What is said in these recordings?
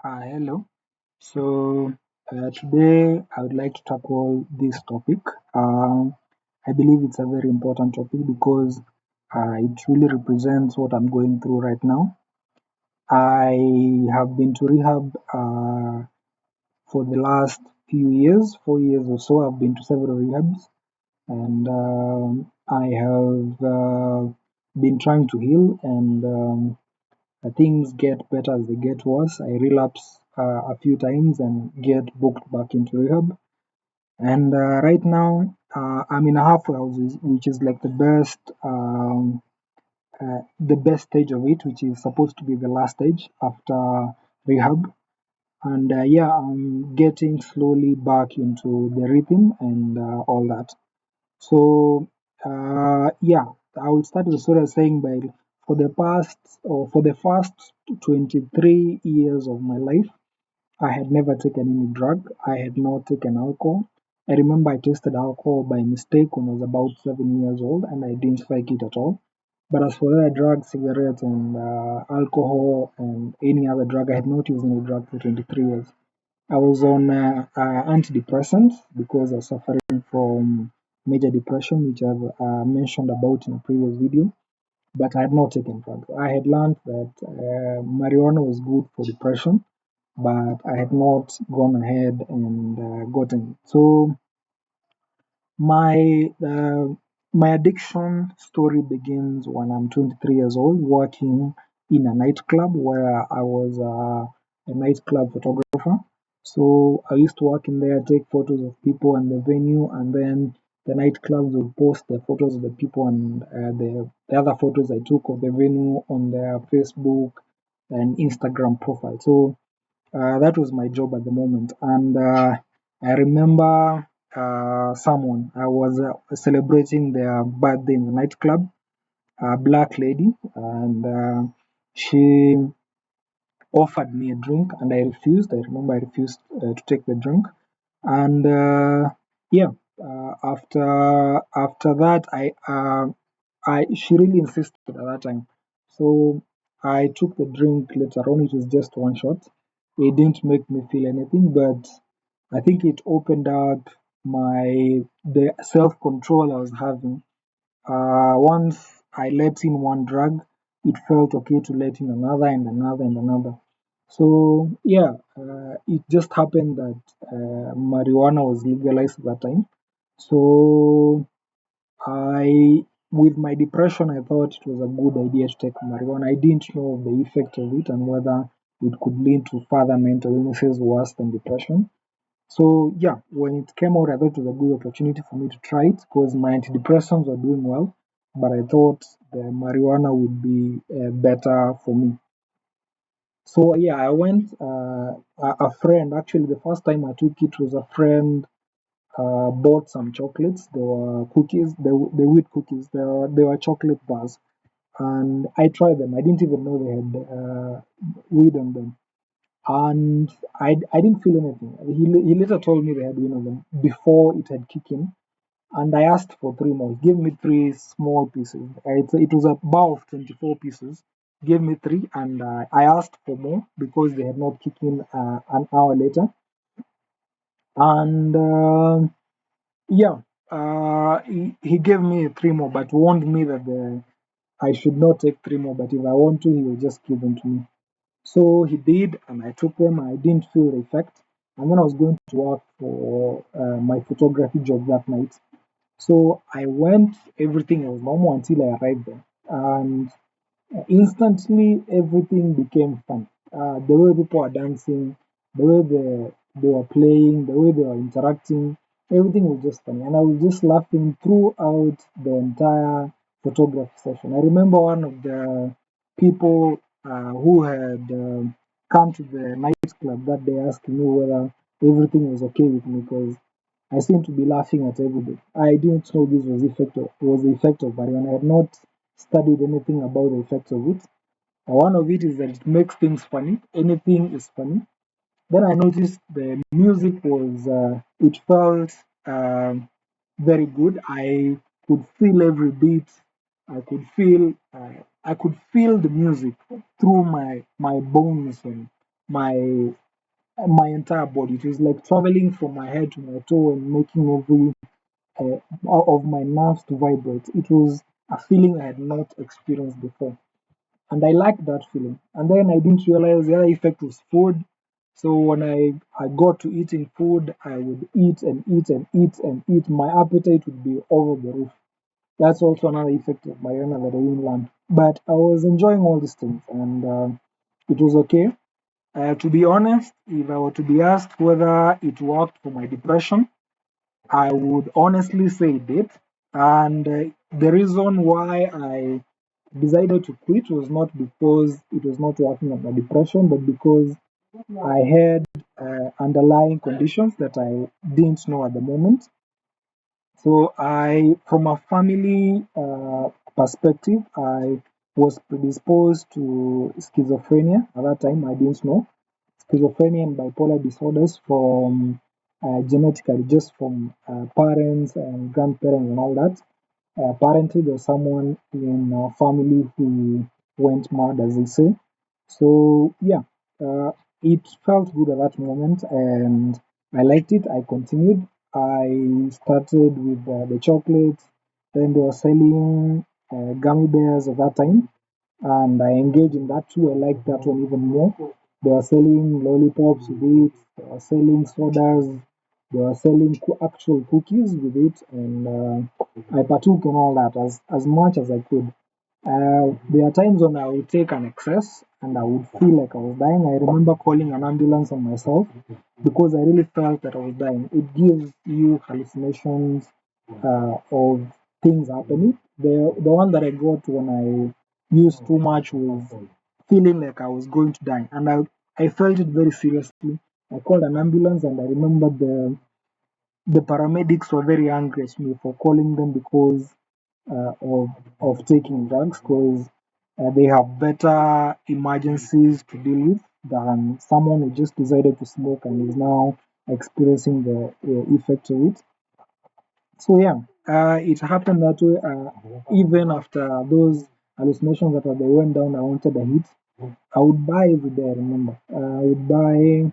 Hello. So today I would like to tackle this topic. Um, I believe it's a very important topic because it really represents what I'm going through right now. I have been to rehab for the last few years, 4 years or so. I've been to several rehabs, and I have been trying to heal, and things get better as they get worse. I relapse a few times and get booked back into rehab. And right now, I'm in a halfway house, which is like the best stage of it, which is supposed to be the last stage after rehab. And yeah, I'm getting slowly back into the rhythm and all that. So, yeah, I will start the story saying by for the first 23 years of my life, I had never taken any drug. I had not taken alcohol. I remember I tasted alcohol by mistake when I was about 7 years old and I didn't like it at all. But as for the drugs, cigarettes, and alcohol, and any other drug, I had not used any drug for 23 years. I was on antidepressants because I was suffering from major depression, which I've mentioned about in a previous video, but I had not taken drugs. I had learned that marijuana was good for depression, but I had not gone ahead and gotten it. So my my addiction story begins when I'm 23 years old, working in a nightclub where I was a nightclub photographer. So I used to work in there, take photos of people and the venue, and then the nightclubs would post the photos of the people and the other photos I took of the venue on their Facebook and Instagram profile. So that was my job at the moment. And I remember someone, I was celebrating their birthday in the nightclub, a black lady, and she offered me a drink, and I refused. I remember I refused to take the drink. And yeah, after that, I she really insisted at that time. So I took the drink later on. It was just one shot. It didn't make me feel anything, but I think it opened up the self control I was having. Once I let in one drug, it felt okay to let in another and another and another. So yeah, it just happened that marijuana was legalized at that time. So with my depression, I thought it was a good idea to take marijuana. I didn't know the effect of it and whether it could lead to further mental illnesses worse than depression. So yeah, when it came out, I thought it was a good opportunity for me to try it because my antidepressants were doing well, but I thought the marijuana would be better for me. So yeah, I went. A friend, actually, the first time I took it was a friend bought some chocolates. They were cookies. They wheat cookies. They were chocolate bars, and I tried them. I didn't even know they had weed on them, and I didn't feel anything. He later told me they had weed on them before it had kicked in, and I asked for three more. He gave me three small pieces. It was a bar of 24 pieces. Gave me three, and I asked for more because they had not kicked in an hour later. And yeah, he gave me three more, but warned me that I should not take three more. But if I want to, he will just give them to me. So he did, and I took them. I didn't feel the effect. And then I was going to work for my photography job that night. So I went, everything was normal until I arrived there. And instantly, everything became fun. The way people are dancing, the way they were playing, the way they were interacting, everything was just funny. And I was just laughing throughout the entire photography session. I remember one of the people who had come to the nightclub that day asking me whether everything was okay with me because I seemed to be laughing at everything. I didn't know this was the effect of marijuana. I had not studied anything about the effects of it. One of it is that it makes things funny. Anything is funny. Then I noticed the music it felt very good. I could feel every beat. I could feel the music through my bones, and my my entire body. It was like traveling from my head to my toe and making every of my nerves to vibrate. It was a feeling I had not experienced before, and I liked that feeling. And then I didn't realize the other effect was food. So when I got to eating food, I would eat and eat and eat and eat. My appetite would be over the roof. That's also another effect of marijuana that I didn't learn. But I was enjoying all these things, and it was okay. To be honest, if I were to be asked whether it worked for my depression, I would honestly say it did. And the reason why I decided to quit was not because it was not working on my depression, but because I had underlying conditions that I didn't know at the moment. So from a family perspective, I was predisposed to schizophrenia at that time. I didn't know schizophrenia and bipolar disorders from genetically, just from parents and grandparents and all that. Apparently, there's someone in our family who went mad, as they say. So, yeah, it felt good at that moment and I liked it. I continued. I started with the chocolates, then they were selling gummy bears at that time, and I engaged in that too. I liked that one even more. They were selling lollipops with it, they were selling sodas, they were selling actual cookies with it, and I partook in all that as much as I could. There are times when I would take an excess and I would feel like I was dying. I remember calling an ambulance on myself because I really felt that I was dying. It gives you hallucinations of things happening. The one that I got when I used too much was feeling like I was going to die, and I felt it very seriously. I called an ambulance, and I remember the paramedics were very angry at me for calling them because of taking drugs because they have better emergencies to deal with than someone who just decided to smoke and is now experiencing the effects of it. So yeah, it happened that way. Even after those hallucinations that they went down, I wanted a hit. I would buy every day. I remember. I would buy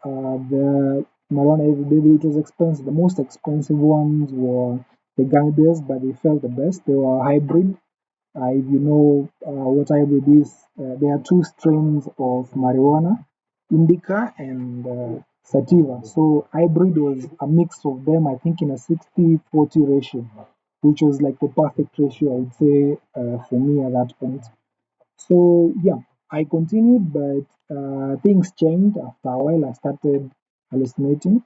the marijuana every day. It was expensive. The most expensive ones were the gummy bears, but they felt the best. They were hybrid. If you know what hybrid is, there are two strains of marijuana, indica and sativa. So hybrid was a mix of them, I think, in a 60-40 ratio, which was like the perfect ratio, I would say, for me at that point. So yeah, I continued, but things changed. After a while, I started hallucinating,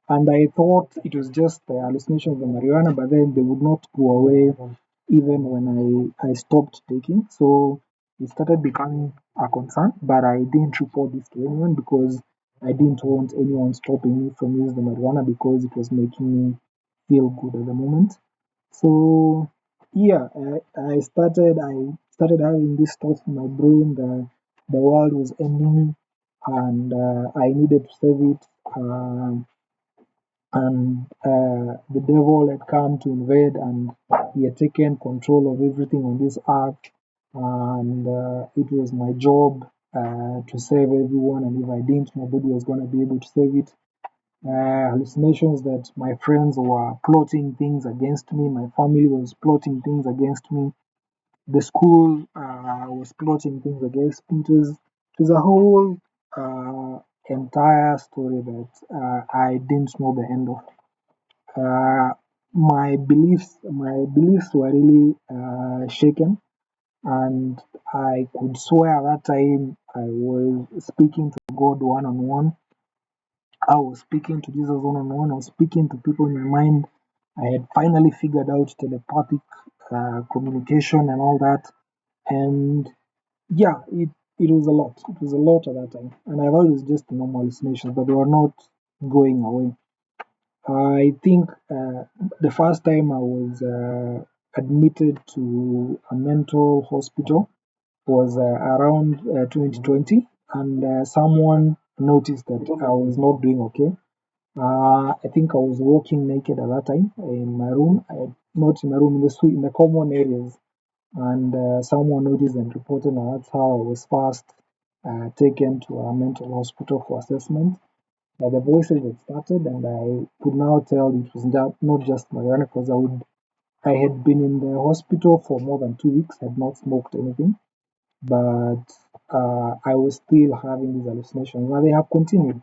and I thought it was just the hallucination of the marijuana, but then they would not go away even when I stopped taking. So it started becoming a concern, but I didn't report this to anyone because I didn't want anyone stopping me from using the marijuana because it was making me feel good at the moment. So yeah, I started having this thought in my brain that the world was ending and I needed to save it. And the devil had come to invade and he had taken control of everything on this earth, and it was my job to save everyone, and if I didn't, nobody was going to be able to save it. Hallucinations that my friends were plotting things against me, my family was plotting things against me, the school was plotting things against me. It was a whole entire story that I didn't know the end of. uh, my beliefs were really shaken, and I could swear at that time I was speaking to God one on one. I was speaking to Jesus one on one. I was speaking to people in my mind. I had finally figured out telepathic communication and all that. And yeah, it was a lot. It was a lot at that time. And I thought it was just normal hallucinations, but they were not going away. I think the first time I was admitted to a mental hospital was around 2020, and someone noticed that I was not doing okay. I think I was walking naked at that time in my room, not in my room, in the suite, in the common areas, and someone noticed and reported, and that's how I was first. taken to a mental hospital for assessment. The voices had started, and I could now tell it was not just marijuana because I had been in the hospital for more than 2 weeks, had not smoked anything, but I was still having these hallucinations, and they have continued.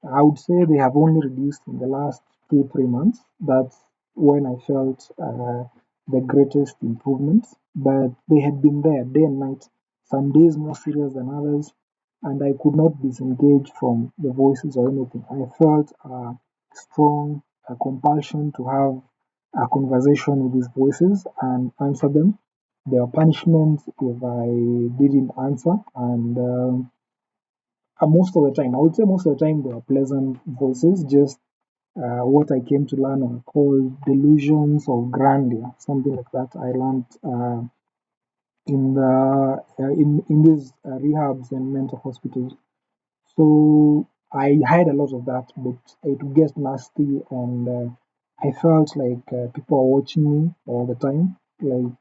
I would say they have only reduced in the last 2, 3 months. That's when I felt the greatest improvements. But they had been there day and night, some days more serious than others, and I could not disengage from the voices or anything. I felt a strong compulsion to have a conversation with these voices and answer them. There were punishments if I didn't answer, and most of the time, I would say most of the time, they are pleasant voices, just what I came to learn are called delusions of grandeur, something like that. I learned in these rehabs and mental hospitals. So I had a lot of that, but it would get nasty, and I felt like people are watching me all the time, like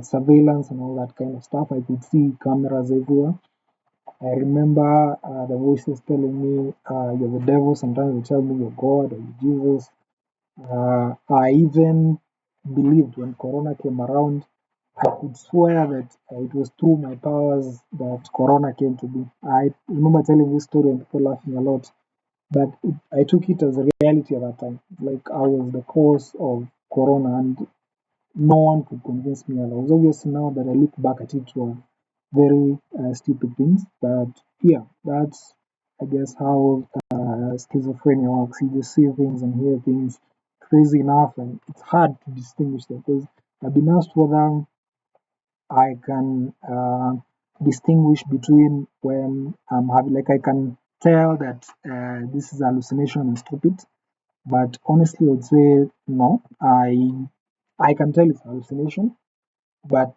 surveillance and all that kind of stuff. I could see cameras everywhere. I remember the voices telling me, "You're the devil." Sometimes they tell me, "You're God" or "You're Jesus." I even believed when Corona came around, I could swear that it was through my powers that Corona came to be. I remember telling this story and people laughing a lot, but I took it as a reality at that time. Like I was the cause of Corona, and no one could convince me otherwise. Obviously, now that I look back at it, were very stupid things. But yeah, that's I guess how schizophrenia works. You just see things and hear things crazy enough, and it's hard to distinguish them because I've been asked whether I can distinguish between when I'm having, like, I can tell that this is hallucination and stupid. But honestly, I would say no. I can tell it's hallucination, but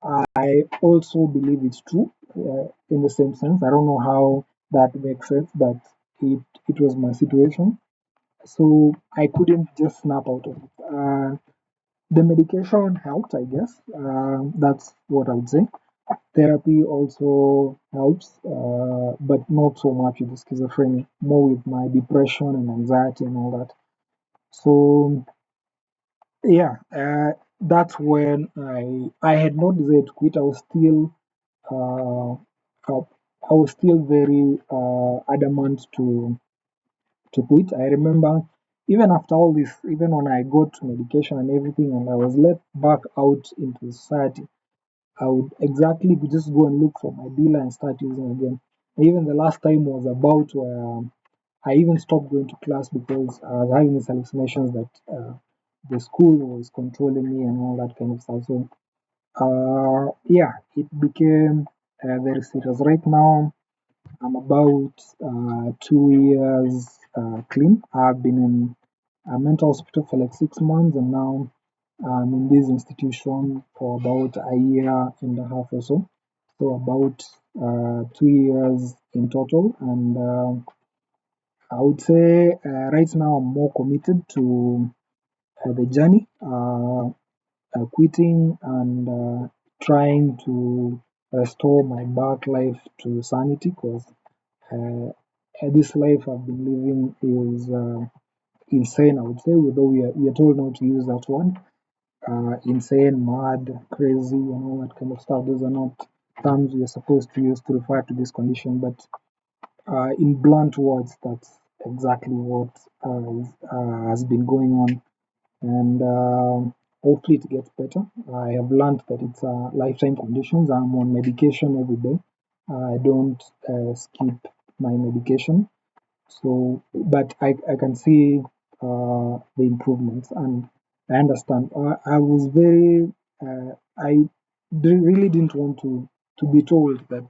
I also believe it's true in the same sense. I don't know how that makes sense, but it was my situation, so I couldn't just snap out of it. The medication helped, I guess. That's what I would say. Therapy also helps, but not so much with the schizophrenia. More with my depression and anxiety and all that. So yeah, that's when I had not decided to quit. Uh, uh, I was still very adamant to quit. I remember even after all this, even when I got medication and everything, and I was let back out into society, I would exactly just go and look for my dealer and start using again. Even the last time was about where I even stopped going to class because I was having these hallucinations that the school was controlling me and all that kind of stuff. So yeah, it became very serious. Right now, I'm about 2 years clean. I've been in a mental hospital for like 6 months, and now I'm in this institution for about a year and a half or so. So about 2 years in total, and I would say right now I'm more committed to the journey, quitting and trying to restore my back life to sanity because uh, this life I've been living is insane, I would say, although we are told not to use that word. Insane, mad, crazy, and all that kind of stuff. Those are not terms we are supposed to use to refer to this condition, but in blunt words, that's exactly what has been going on, and hopefully it gets better. I have learned that it's lifetime conditions. I'm on medication every day. I don't skip my medication. So, but I can see the improvements, and I understand. I was very, really didn't want to be told that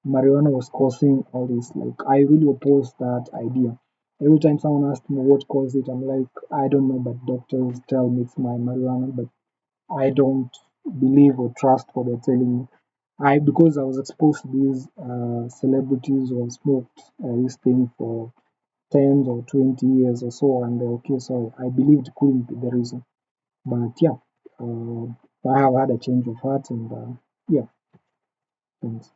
marijuana was causing all this. Like, I really opposed that idea. Every time someone asked me what caused it, I'm like, I don't know, but doctors tell me it's my marijuana, but I don't believe or trust what they're telling me. Because I was exposed to these celebrities who have smoked this thing for 10 or 20 years or so, and okay, so I believed it couldn't be the reason. But yeah, I have had a change of heart, and yeah, thanks.